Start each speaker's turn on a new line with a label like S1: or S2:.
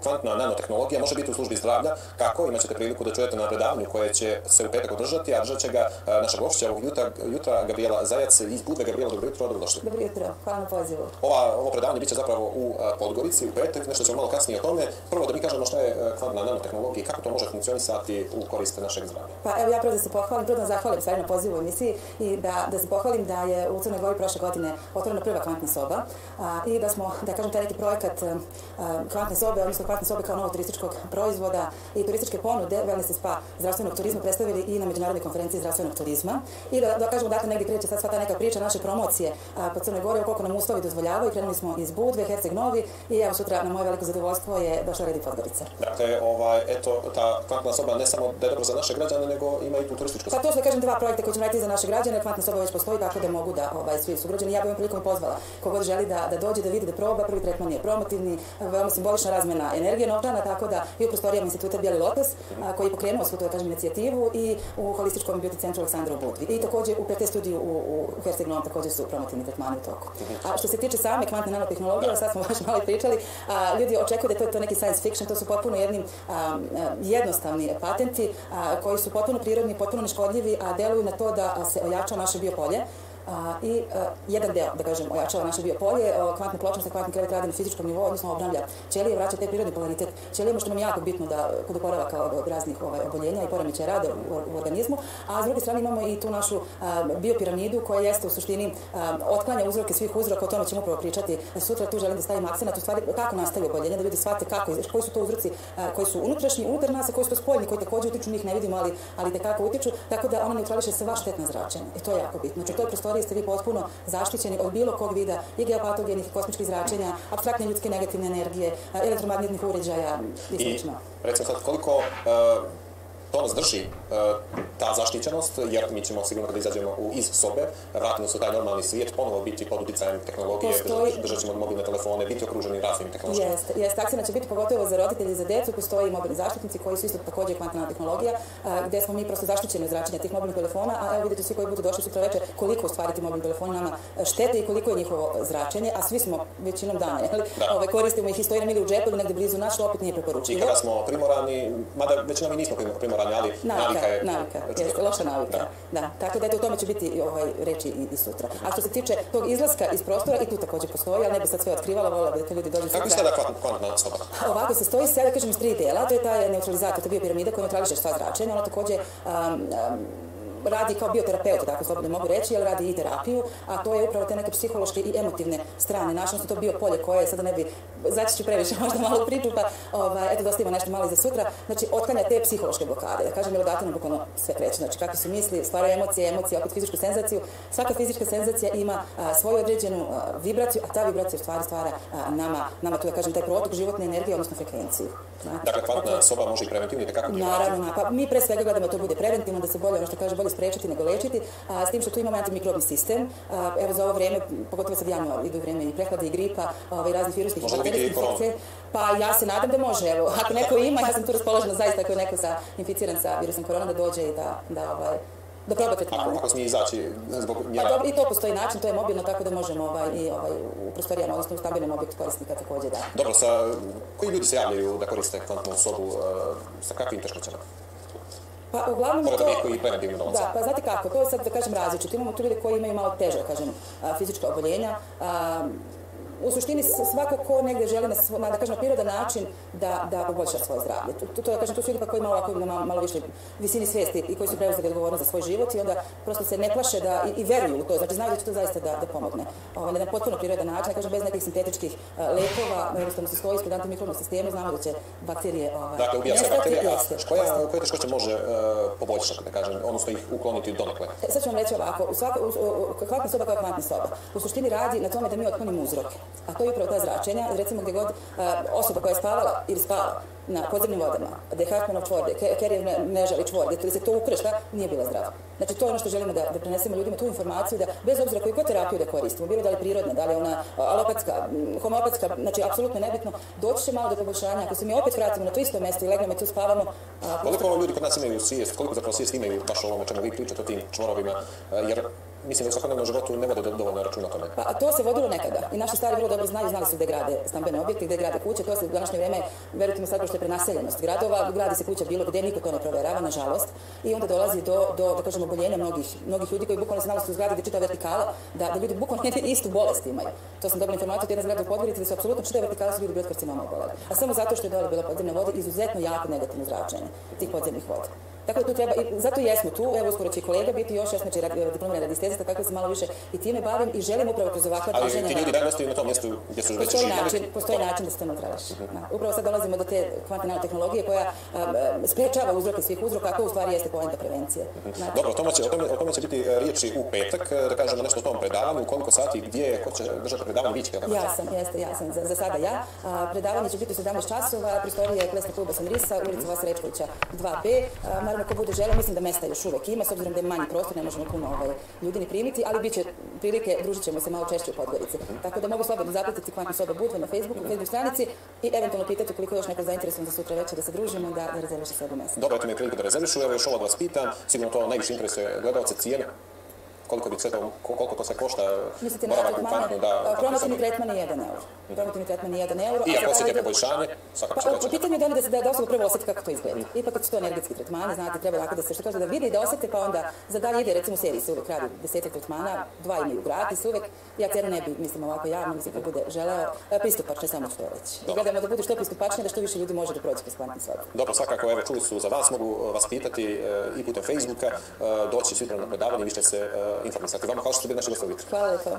S1: Kvantna nanotehnologija može biti u službi zdravlja. Kako? Imaćete priliku da čujete na predavanju koje će se u petak održati, a držat će ga naša gošća ovog jutra Gabrijela Zajac iz Budve. Gabrijela, dobro jutro, dobrodošli.
S2: Dobro jutro, hvala na pozivu.
S1: Ovo predavanje biće zapravo u Podgorici, u petak, nešto ćemo malo kasnije o tome. Prvo da mi kažemo šta je kvantna nanotehnologija i kako to može funkcionisati u korist našeg zdravlja.
S2: Pa evo ja prvo da se pohvalim, prvo da zahvalim stvari na pozivu u emisiji i da se pohvalim da je u Crnoj Gori prošle godine otvorena prva kvantna soba i da smo, da kažem, taj neki projekat kvantne sobe, odnosno kvantne sobe kao novog turističkog proizvoda i turističke ponude, wellness i spa zdravstvenog turizma predstavili i na međunarodnoj konferenciji zdravstvenog turizma. I da kažemo dakle negdje kreće sad sva ta neka priča naše promocije po Crnoj Gori, koliko nam uslovi dozvoljavaju. Krenuli smo iz Budve, Herceg Novi i evo sutra na moje veliko zadovoljstvo je došla red i Podgorica.
S1: Dakle, eto, ta kvantna soba ne samo da je dobro za naše građane, nego ima i tu turističku sobu.
S2: Pa to su da kažem dva projekta koji ćemo raditi za naše građane, kvantna soba već postoji tako da mogu da svi sugrađani. Ja bih ovom prilikom pozvala kogod želi da dođe, da vidi, da proba. Prvi tretman je promotivni, veoma simbolična razmena energije novčana, tako da i u prostorijama Instituta Bijeli Lotos, koji je pokrenuo svu tu, da kažem, inicijativu i u holističkom beauty centru Aleksandra u Budvi. I također u PT studiju u Herceg Novom također su promotivni tretmani u toku. A što se tiče same kvantne nanotehnologije, sad smo baš malo pričali, ljudi očekuju da je to neki science fiction, to su potpuno jednostavni patenti koji su potpuno prirodni, potpuno neškodljivi, a deluju na to da se ojača naše biopolje. I jedan deo, da kažem, ojačava naše biopolje, kvantne pločnosti, kvantni krevet radi na fizičkom nivou, odnosno obnavlja ćelije, vraća taj prirodni polaritet ćelijama, što nam je jako bitno kod oporavaka od raznih oboljenja i poremećaja rada u organizmu. A s druge strane imamo i tu našu biopiramidu koja jeste u suštini otklanja uzroke svih uzroka, o tome ćemo upravo pričati sutra. Tu želim da stavim akcenat u stvari kako nastaju oboljenja, da ljudi shvate koji su to uzroci koji su unutrašnji, unutar nas, a koji su to spoljni, koji također utiču, mi ih ne vidimo, ali tekako utiču, tako da ona neutrališe sva štetna zračenja. I to je jako bitno. Znači, u toj prostoriji ste vi potpuno zaštićeni od bilo kog vida i geopatogenih, i kosmičkih zračenja, apstraktne ljudske negativne energije, elektromagnetnih uređaja i sl.
S1: I recimo sad koliko to nas drži, ta zaštićenost, jer mi ćemo sigurno kada izađemo iz sobe, vratimo se u taj normalni svijet, ponovo biti pod uticajem tehnologije, držat ćemo mobilne telefone, biti okruženi raznim tehnološkim.
S2: Jeste, akcija će biti pogotovo za roditelji i za djecu, postoji mobilni zaštitnici koji su isto također kvantna tehnologija, gdje smo mi prosto zaštićeni od zračenja tih mobilnih telefona, a evo vidite svi koji budu došli sutra večer koliko u stvari ti mobilni telefoni nama štete i koliko je njihovo zračenje, a svi smo većinom dana, koristimo ih i stoji nam ili u džepu ili negdje blizu nas, što opet nije preporučivo.
S1: I kada smo primorani, mada većina mi nismo primorani, ali
S2: navika, jeste, loša navika. Da, tako da o tome će biti reći i sutra. A što se tiče tog izlaska iz prostora, i tu također postoji, ali ne bi sad sve otkrivala, volila da te ljudi dođu sutra.
S1: Kako izgleda kvantna soba?
S2: Ovako se stoji, da kažem, iz 3 dela, to je taj neutralizator, to je biopiramida koja neutrališe sva zračenja, ona također radi kao bioterapeut, tako slobodno mogu reći, jer radi i terapiju, a to je upravo te neke psihološke i emotivne strane naše, odnosno to biopolje koje, sada ne bi, zaći ću previše možda malo u priču, pa eto dosta ima nešto malo i za sutra, znači otklanja te psihološke blokade, da kažem, jer odatom bukvalno sve kreće, znači kakve su misli, stvaraju emocije, opet fizičku senzaciju, svaka fizička senzacija ima svoju određenu vibraciju, a ta vibracija u stvari stvara nama tu, da kažem, taj protok životne energije, odnosno frekvenciju.
S1: Dakle, kvantna soba može i preventivno i kako
S2: naravno, pa mi pre svega gledamo to bude preventivno, da se bolje, ono što kaže, bolje sprečiti nego lečiti, s tim što tu imamo antimikrobni sistem. Evo za ovo vrijeme, pogotovo sad januar, idu vrijeme i prehlade i gripa, raznih virusnih infekcija. Pa ja se nadam da može, evo, ako neko ima, ja sam tu raspoložena zaista ako je neko inficiran sa virusom korona da dođe i da proba tretmanu.
S1: Ako smije izaći zbog mjera?
S2: I to postoji način, to je mobilno, tako da možemo u prostorijama, odnosno u stambenom objektu korisnika također da.
S1: Dobro, koji ljudi se javljaju da koriste kvantnu sobu, sa kakvim teškoćama?
S2: Pa uglavnom to...
S1: Da,
S2: pa znate kako, to je sad da kažem različito. Imamo tu ljude koji imaju malo teže, kažem, fizička oboljenja. U suštini svako ko negdje želi da kažem, na prirodan način da poboljša svoje zdravlje. To su ljudi koji imaju malo više visini svijesti i koji su preuzeli odgovornost za svoj život i onda prosto se ne plaše i veruju u to, znači znaju da će to zaista da pomogne. Na jedan potpuno prirodan način, kažem, bez nekih sintetičkih lekova, jednostavno se stoji ispred antimikrobnog sistema, znamo da će bakterije
S1: dakle, ubija se bakterije, a koje teškoće može poboljšati, da kažem, odnosno ih ukloniti donekle?
S2: Sad ću vam reći ovako, kvantna soba kao kvantna soba u suštini radi na tome da mi otklonimo uzroke. A to je upravo ta zračenja, recimo gdje god osoba koja je spavala ili spala na podzemnim vodama, gdje je Hartmanov čvor, gdje je Kerrijev nežali čvor, gdje se to ukršta, nije bila zdrava. Znači to je ono što želimo da prenesemo ljudima, tu informaciju da bez obzira koju god terapiju da koristimo, bilo da li prirodna, da li ona alopatska, homeopatska, znači apsolutno nebitno, doći će malo do poboljšanja. Ako se mi opet vratimo na to isto mjesto i legnemo i tu spavamo...
S1: Koliko ljudi kod nas imaju svijest, koliko zapravo svijest imaju baš o ovom o čemu vi pričate o tim čvorovima, jer mislim da u svakodnevnom životu ne vode dovoljno računa o tome.
S2: Pa to se vodilo nekada i naši stari vrlo dobro znali su gde grade stambene objekte, gde grade kuće, to se u današnje vreme, verujte mi sad pošto je prenaseljenost gradova, gradi se kuća bilo gde, niko to ne proverava, nažalost, i onda dolazi do da kažemo, oboljenja mnogih ljudi koji bukvalno se nalaze u zgradi gde čita vertikala, da ljudi bukvalno istu bolest imaju. To sam dobila informaciju od jedne zgrade u Podgorici da su apsolutno čita vertikala su ljudi od karcinoma oboleli. A samo zato što je dole bila podzemna voda, izuzetno jako negativno zračenje tih podzemnih voda. Tako da tu treba, i zato jesmo tu, evo uskoro će i kolega biti još, ja sam diplomirana radiestezista, tako da se malo više i time bavim i želim upravo kroz ovakva traženja.
S1: Ali ti ljudi danas na tom mjestu gdje su već živjeli?
S2: Postoji način da se to natraš. Upravo sad dolazimo do te kvantne nanotehnologije koja sprečava uzroke svih uzroka, a to u stvari jeste poenta prevencije.
S1: Dobro, o tome će biti riječi u petak, da kažemo nešto o tom predavanju, koliko sati, gdje, ko će držati predavanje, vi ćete?
S2: Ja sam, za sada ja. Predavanje će biti u 17 časova, prostorije Plesnog kluba Sanrisa, ulica Vasa Rečkovića 2B. Naravno, ko bude želeo, mislim da mesta još uvek ima, s obzirom da je manji prostor, ne možemo puno ljudi ni primiti, ali bit će prilike, družit ćemo se malo češće u Podgorici. Tako da mogu slobodno zapratiti Kvantna soba Budva na Facebook stranici i eventualno pitati koliko još neko zainteresovan za sutra večer da se družimo, da rezerviše sebi mjesto.
S1: Dobro, to mi je prilika da rezervišu, evo još ovo da vas pitam, sigurno to najviše interesuje gledalce, cijene. Koliko to se košta?
S2: Mislite na tretmane? Promotivni tretman je 1 euro.
S1: I ako osjetite poboljšanje, svakako će doći.
S2: U pitanju je da osoba prvo osjeti kako to izgleda. Ipak kad su to energetski tretmani, znate, treba tako da se što kaže da vidi i da osjete, pa onda za dalje ide, recimo u seriji se uvek radi 10 tretmana, 2 imaju gratis uvek. Ja cenu ne bi, mislim, ovako javno, mislim, kad bude želeo, pristupačno samo što reći. I gledamo da bude što pristupačnije, da što više ljudi može da prođe kroz Kvantne sobe.
S1: Dobro, svakako, evo, čuli su za vas, mogu vas pitati i putem Facebooka, doći sutra na predavanje, vi ćete se informisati. Vama hvala što ste bili naši gostovi.
S2: Hvala lijepo.